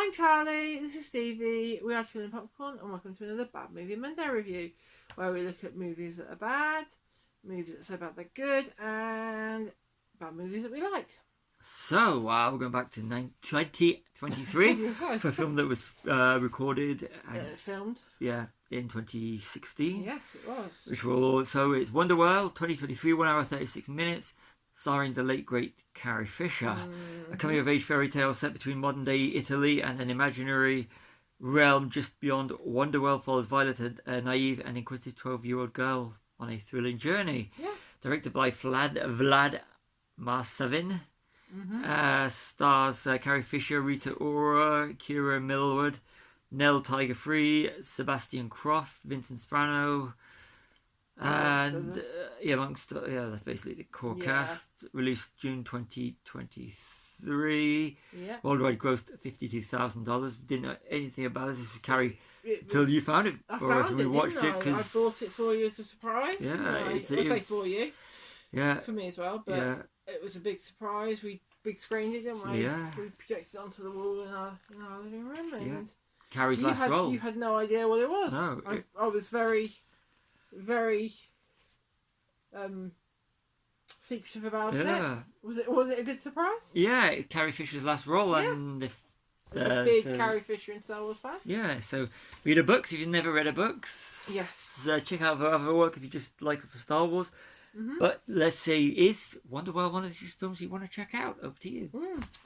I'm Charlie, this is Stevie, we are Chilling Popcorn, and welcome to another Bad Movie Monday review, where we look at movies that are bad, movies that are so bad they're good, and bad movies that we like. So, we're going back to 2023 for a film that was recorded and filmed. Yeah, in 2016. Yes, it was. So it's Wonderwell, 2023, 1 hour 36 minutes, starring the late great Carrie Fisher. Mm-hmm. A coming-of-age fairy tale set between modern-day Italy and an imaginary realm just beyond. Wonderwell follows Violet, a naive and inquisitive 12-year-old girl, on a thrilling journey. Yeah. Directed by Vlad Marsavin. Mm-hmm. Stars Carrie Fisher, Rita Ora, Kira Millward, Nell Tiger Free, Sebastian Croft, Vincent Sprano, and that's basically the core cast. Released June 2023. Yeah. Worldwide grossed $52,000. Didn't know anything about this. This was Carrie until you found it. I found it. Watched it because I bought it for you as a surprise. Yeah, I say for you. Yeah. For me as well, but it was a big surprise. We big screened it, didn't we? Yeah. We projected it onto the wall in our living room. And Carrie's last role. You had no idea what it was. No. I was very, very secretive about it. Was it a good surprise? Yeah, Carrie Fisher's last role, and if a big Carrie Fisher and Star Wars fan. Yeah, so read her books if you've never read her books. Yes. Check out her other work if you just like her for Star Wars. Mm-hmm. But let's say, is Wonderwell one of these films you want to check out? Over to you.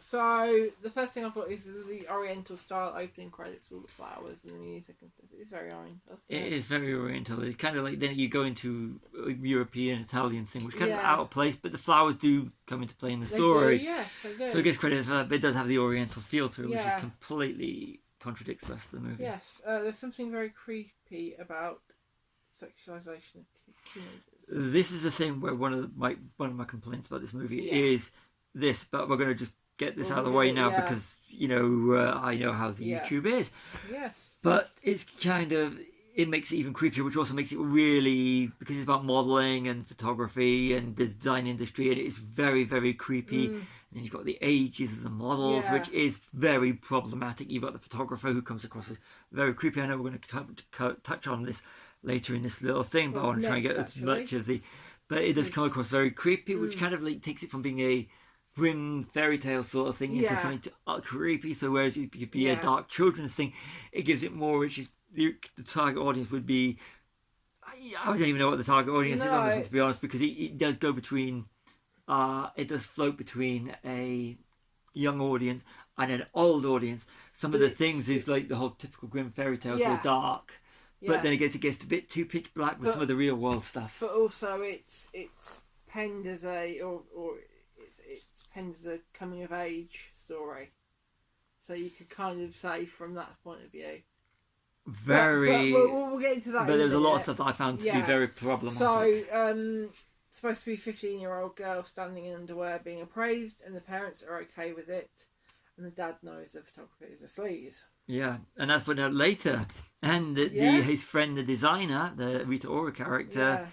So the first thing I thought is the Oriental style opening credits with all the flowers and the music and stuff. It's very Oriental. It is very Oriental. It's kind of like then you go into a European Italian thing, which is kind of out of place, but the flowers do come into play in the story. They do, yes, they do. So it gets credit for that, but it does have the Oriental feel to it, which is completely contradicts the rest of the movie. Yes, there's something very creepy about sexualization of teenagers. This is the same where one of my complaints about this movie is this, but we're going to just get this out of the way now because I know how the YouTube is. Yes. But it's kind of, it makes it even creepier, which also makes it really, because it's about modelling and photography and the design industry, and it's very, very creepy. And then you've got the ages of the models, which is very problematic. You've got the photographer who comes across as very creepy. I know we're going to touch on this later in this little thing, but I want to try and get as much of the... But it does come across very creepy, which kind of like takes it from being a grim fairy tale sort of thing into something creepy. So whereas it could be a dark children's thing, it gives it more, which is the target audience would be... I don't even know what the target audience is on this one, to be honest, because it does go between... it does float between a young audience and an old audience. Some of the things is like the whole typical grim fairy tales are dark. But then it gets a bit too pitch black with some of the real world stuff. But also, it's penned as it's penned as a coming of age story, so you could kind of say from that point of view. Very. But we'll get into that. But there's a lot of stuff that I found to be very problematic. So, supposed to be a 15-year-old girl standing in underwear being appraised, and the parents are okay with it, and the dad knows the photographer is a sleaze. Yeah, and that's put out later. And his friend, the designer, the Rita Ora character,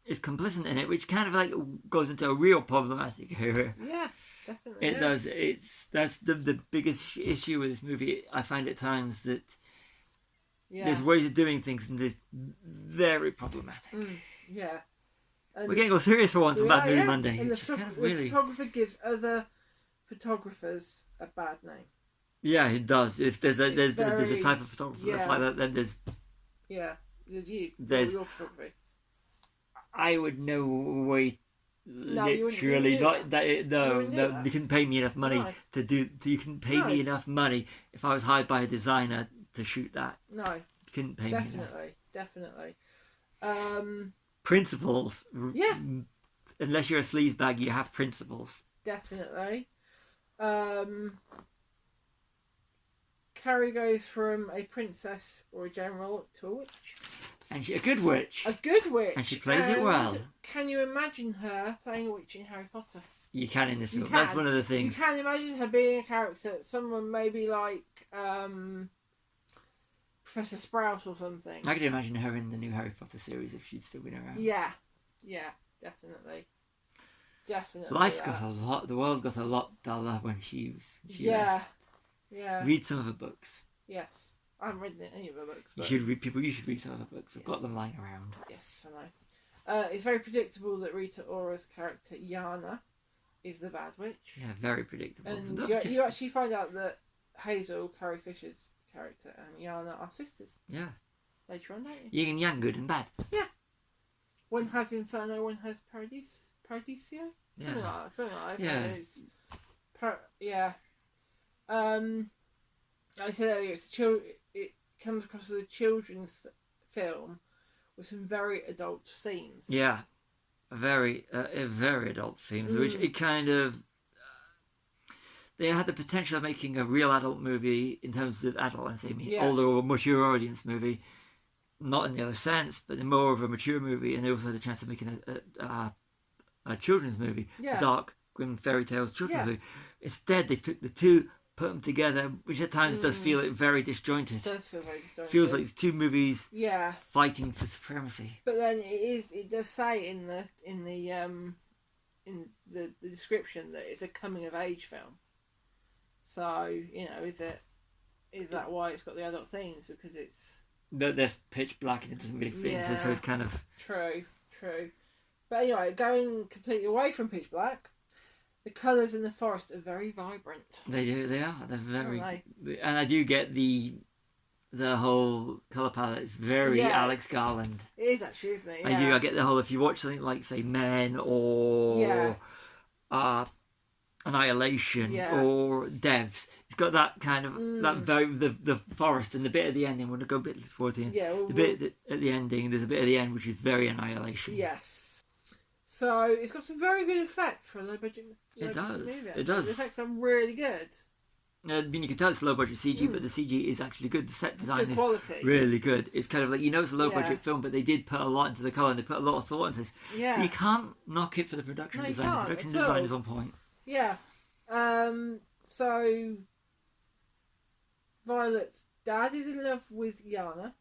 is complicit in it, which kind of like goes into a real problematic area. Yeah, definitely. It does. That's the biggest issue with this movie. I find at times that there's ways of doing things and it's very problematic. Yeah. And we're getting all serious for once on Bad Movie Monday. And the photographer gives other photographers a bad name. Yeah, it does. If there's a type of photographer that's like that, then there's there's you. There's your photography. I would no way. No, literally not that. No, you couldn't pay me enough money to do. You couldn't pay me enough money if I was hired by a designer to shoot that. No, you couldn't pay me enough. Definitely. Principles. Yeah. Unless you're a sleazebag, you have principles. Definitely. Carrie goes from a princess or a general to a witch. And she's a good witch. A good witch. And she plays it well. Can you imagine her playing a witch in Harry Potter? You can in this film. That's one of the things. You can imagine her being a character, someone maybe like Professor Sprout or something. I could imagine her in the new Harry Potter series if she'd still been around. Yeah, definitely. Life got a lot. The world got a lot duller when she left. Yeah. Read some of her books. Yes. I haven't read any of her books. You But should read people. You should read some of her books. I've got Yes. them lying around. Yes, I know. It's very predictable that Rita Ora's character Yana is the bad witch, Yeah, very predictable. and Look, you actually find out that Hazel, Carrie Fisher's character, and Yana are sisters yeah, later on, don't you? yin and yang, good and bad. One has Inferno, one has Paradiso. Yeah, Something like that. Yeah. It's yeah. Like I said earlier, it comes across as a children's film with some very adult themes. yeah, a very adult themes, which it kind of. They had the potential of making a real adult movie in terms of adult, and say older or mature audience movie, not in the other sense, but more of a mature movie, and they also had the chance of making a children's movie, Yeah. dark, grim fairy tales children's Yeah. movie. Instead, they took the two, put them together, which at times does feel very disjointed. It does feel very disjointed. Feels like it's two movies Yeah, fighting for supremacy. but then it does say in the description that it's a coming of age film. So, is that why it's got the adult themes? Because it's There's pitch black and it doesn't really fit into, so it's kind of true. But anyway, going completely away from pitch black, the colours in the forest are very vibrant. they are they're very, Aren't and I do get the whole colour palette is very Yes. Alex Garland. It is actually, isn't it? I do. I get the whole. If you watch something like, say, Men or Annihilation or Devs, it's got that kind of that very the forest and the bit at the ending. We're gonna go a bit forward here. Yeah, the bit at the ending. There's a bit at the end which is very Annihilation. Yes. So it's got some very good effects for a low budget. It does. Movie, It does. The effects are really good. I mean, you can tell it's low budget CG, but the CG is actually good. The set design Good is quality. really good. It's kind of like, it's a low Yeah. budget film, but they did put a lot into the colour and they put a lot of thought into this. Yeah. So you can't knock it for the production No, you design. The can't production at all. design is on point. Yeah. So Violet's dad is in love with Yana,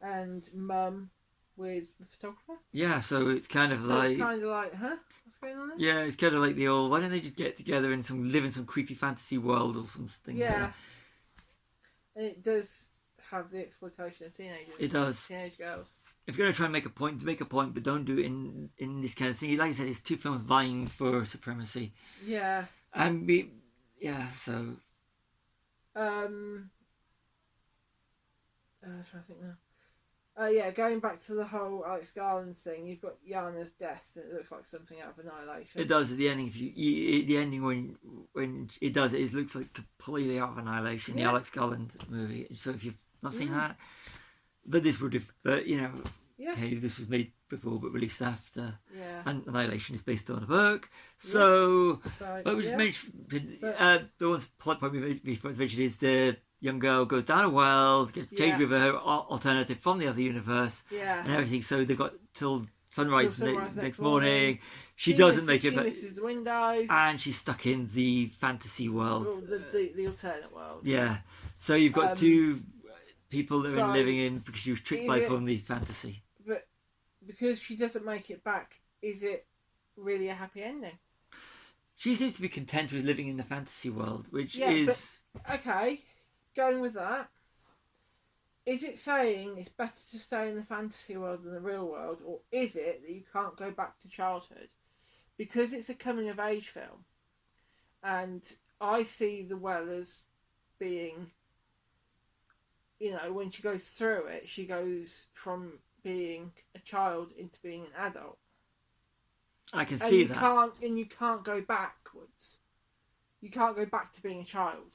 and Mum with the photographer. Yeah, so it's kind of So like it's kind of like, huh? What's going on there? yeah, it's kind of like the old. Why don't they just get together and live in some creepy fantasy world or something? Yeah. And it does have the exploitation of teenagers. It does. Teenage girls. If you're gonna try and make a point, but don't do it in this kind of thing. Like I said, it's two films vying for supremacy. Yeah. And so I'm trying to think now. Going back to the whole Alex Garland thing, you've got Yana's death, and it looks like something out of Annihilation. it does at the ending. If the ending when it does it looks like completely out of Annihilation, the Alex Garland movie. So if you've not seen that, but this would have, hey, this was made before but released after. Yeah. And Annihilation is based on a book. So, So, but we just mentioned the one plot point we mentioned is the young girl goes down a well, gets changed with her alternative from the other universe, and everything. So they've got till sunrise, next morning. She doesn't make it, She misses the window. and she's stuck in the fantasy world. Well, the alternate world. Yeah. So you've got two people that are so living in because she was tricked by from the fantasy. But because she doesn't make it back, is it really a happy ending? She seems to be content with living in the fantasy world, which Yeah, is okay. Going with that, is it saying it's better to stay in the fantasy world than the real world, or is it that you can't go back to childhood? Because it's a coming of age film, and I see the well as being, when she goes through it, she goes from being a child into being an adult. I can see that. You can't go backwards. You can't go back to being a child.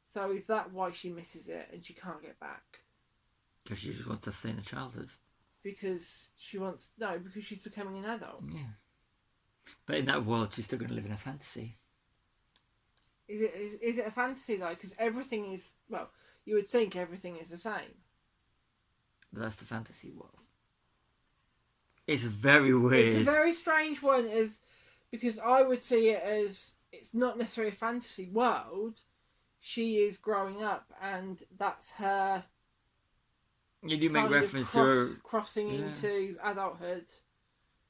So is that why she misses it and she can't get back? Because she just wants to stay in the childhood. Because she's becoming an adult. Yeah. But in that world, she's still going to live in a fantasy. Is it a fantasy though? Because everything is, you would think everything is the same. But that's the fantasy world. It's very weird. It's a very strange one, because I would see it as it's not necessarily a fantasy world. She is growing up, and that's her. You do make reference to her crossing into adulthood,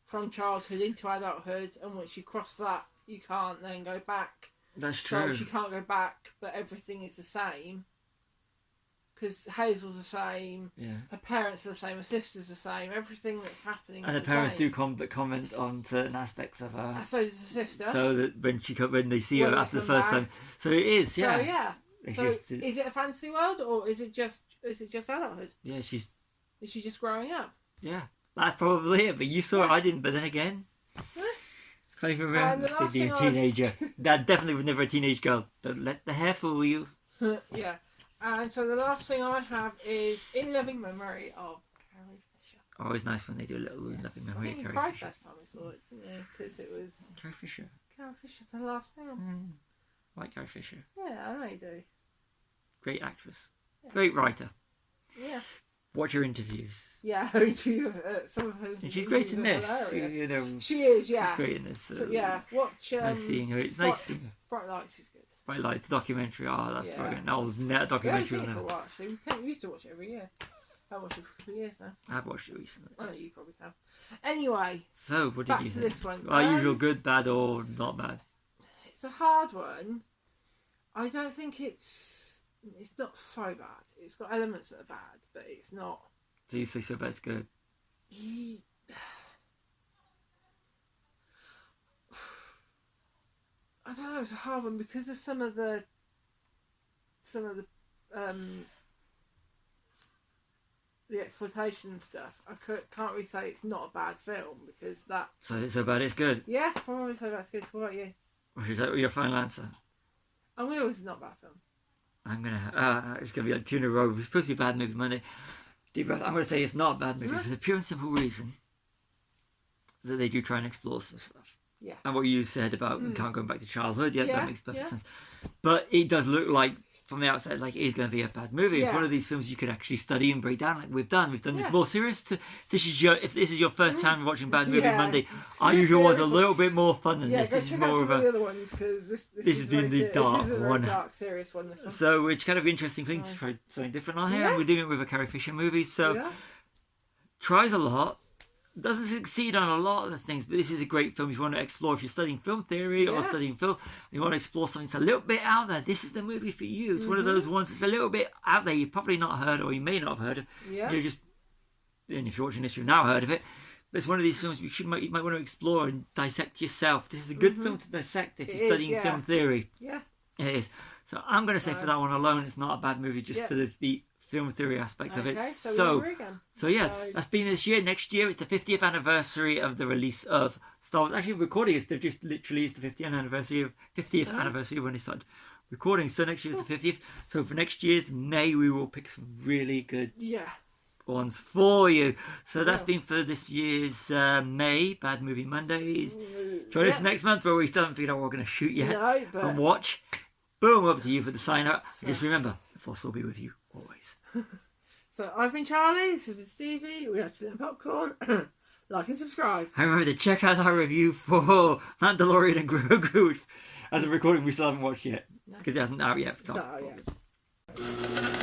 from childhood into adulthood, and once you cross that, you can't then go back That's So true. she can't go back, but everything is the same. Because Hazel's the same, Yeah. her parents are the same, her sister's the same, everything that's happening And is the the parents same. do comment on certain aspects of her. So does the sister. So that when they see When her they after the come first back. time. So it is, yeah. So yeah. It's So just, is it a fantasy world or is it just adulthood? Yeah, Is she just growing up? yeah. That's probably it. But you saw it, Yeah. I didn't. But then again, can't even remember. And the last Being a thing teenager. That definitely was never a teenage girl. Don't let the hair fool you. Yeah. And so the last thing I have is In Loving Memory of Carrie Fisher. Always nice when they do a little loving I memory think of you Carrie cried Fisher. first time we saw it, didn't you? Because it was Carrie Fisher. Carrie Fisher's the last film. Like Carrie Fisher. Yeah, I know you do. Great actress. Yeah. Great writer. Yeah. Watch her interviews. Yeah, some of her. And she's great in this. Hilarious. You know, She is, yeah. she's great in this. So, yeah, watch. It's nice seeing her. It's nice seeing her. Bright Lights is good. Bright Lights, the documentary. Oh, that's Yeah. brilliant. Oh, net We haven't documentary seen on it for a her. while, actually. We used to watch it every year. I haven't watched it for a couple of years now. I've watched it recently. I know you probably have. Anyway, So, what did back you to think? this one. Our usual good, bad, or not bad? It's a hard one. I don't think it's not so bad. It's got elements that are bad, but it's not. So you say so bad, it's good. I don't know. It's a hard one because of some of the exploitation stuff. I can't really say it's not a bad film because that. So it's so bad, it's good. Yeah, probably say that's good. What about you? Or is that your final answer? I'm going to it's not a bad film. I'm gonna. It's gonna be like 2 in a row. It's supposed to be a bad movie Monday. Deep breath. I'm gonna say it's not a bad movie for the pure and simple reason that they do try and explore some stuff. Yeah. And what you said about we can't go back to childhood, yeah, Yeah, that makes perfect yeah. sense. But it does look like from the outside like it is going to be a bad movie. It's Yeah. one of these films you could actually study and break down, like we've done. We've done Yeah. this more serious. If this is your first time watching Bad Movie Yeah, Monday, it's our a usual one's a serious little one. bit more fun than Yeah, this. go This is check out more some of of the a. other ones because this This has been the dark This is a one. very dark, serious one. This one. So it's kind of interesting thing to try something different on here. Yeah. We're doing it with a Carrie Fisher movie, so Yeah. tries a lot. Doesn't succeed on a lot of the things, but this is a great film if you want to explore. If you're studying film theory or Yeah. studying film, and you want to explore something that's a little bit out there, this is the movie for you. It's one of those ones that's a little bit out there you've probably not heard or you may not have heard of. Yeah. And if you're watching this, you've now heard of it. But it's one of these films you might want to explore and dissect yourself. This is a good film to dissect if It you're is, studying yeah. film theory. Yeah. It is. So I'm going to say for that one alone, it's not a bad movie just Yeah. for the film theory aspect of it. Okay, so we agree again. So yeah, So- that's been this year. Next year, it's the 50th anniversary of the release of Star Wars. Actually, recording is just literally it's the 50th anniversary of when they started recording. So next year is the 50th. So for next year's May, we will pick some really good Yeah. ones for you. So that's Yeah. been for this year's May Bad Movie Mondays. Join us Yeah. next month where we still haven't figured out what we're going to shoot yet No, but- and watch. Boom, over to you for the sign out. And just remember, the Force will be with you always. So I've been Charlie. This has been Stevie. We actually did popcorn. Like and subscribe. And remember to check out our review for Mandalorian and Grogu, which, as a recording we still haven't watched yet because it hasn't out yet. So yeah.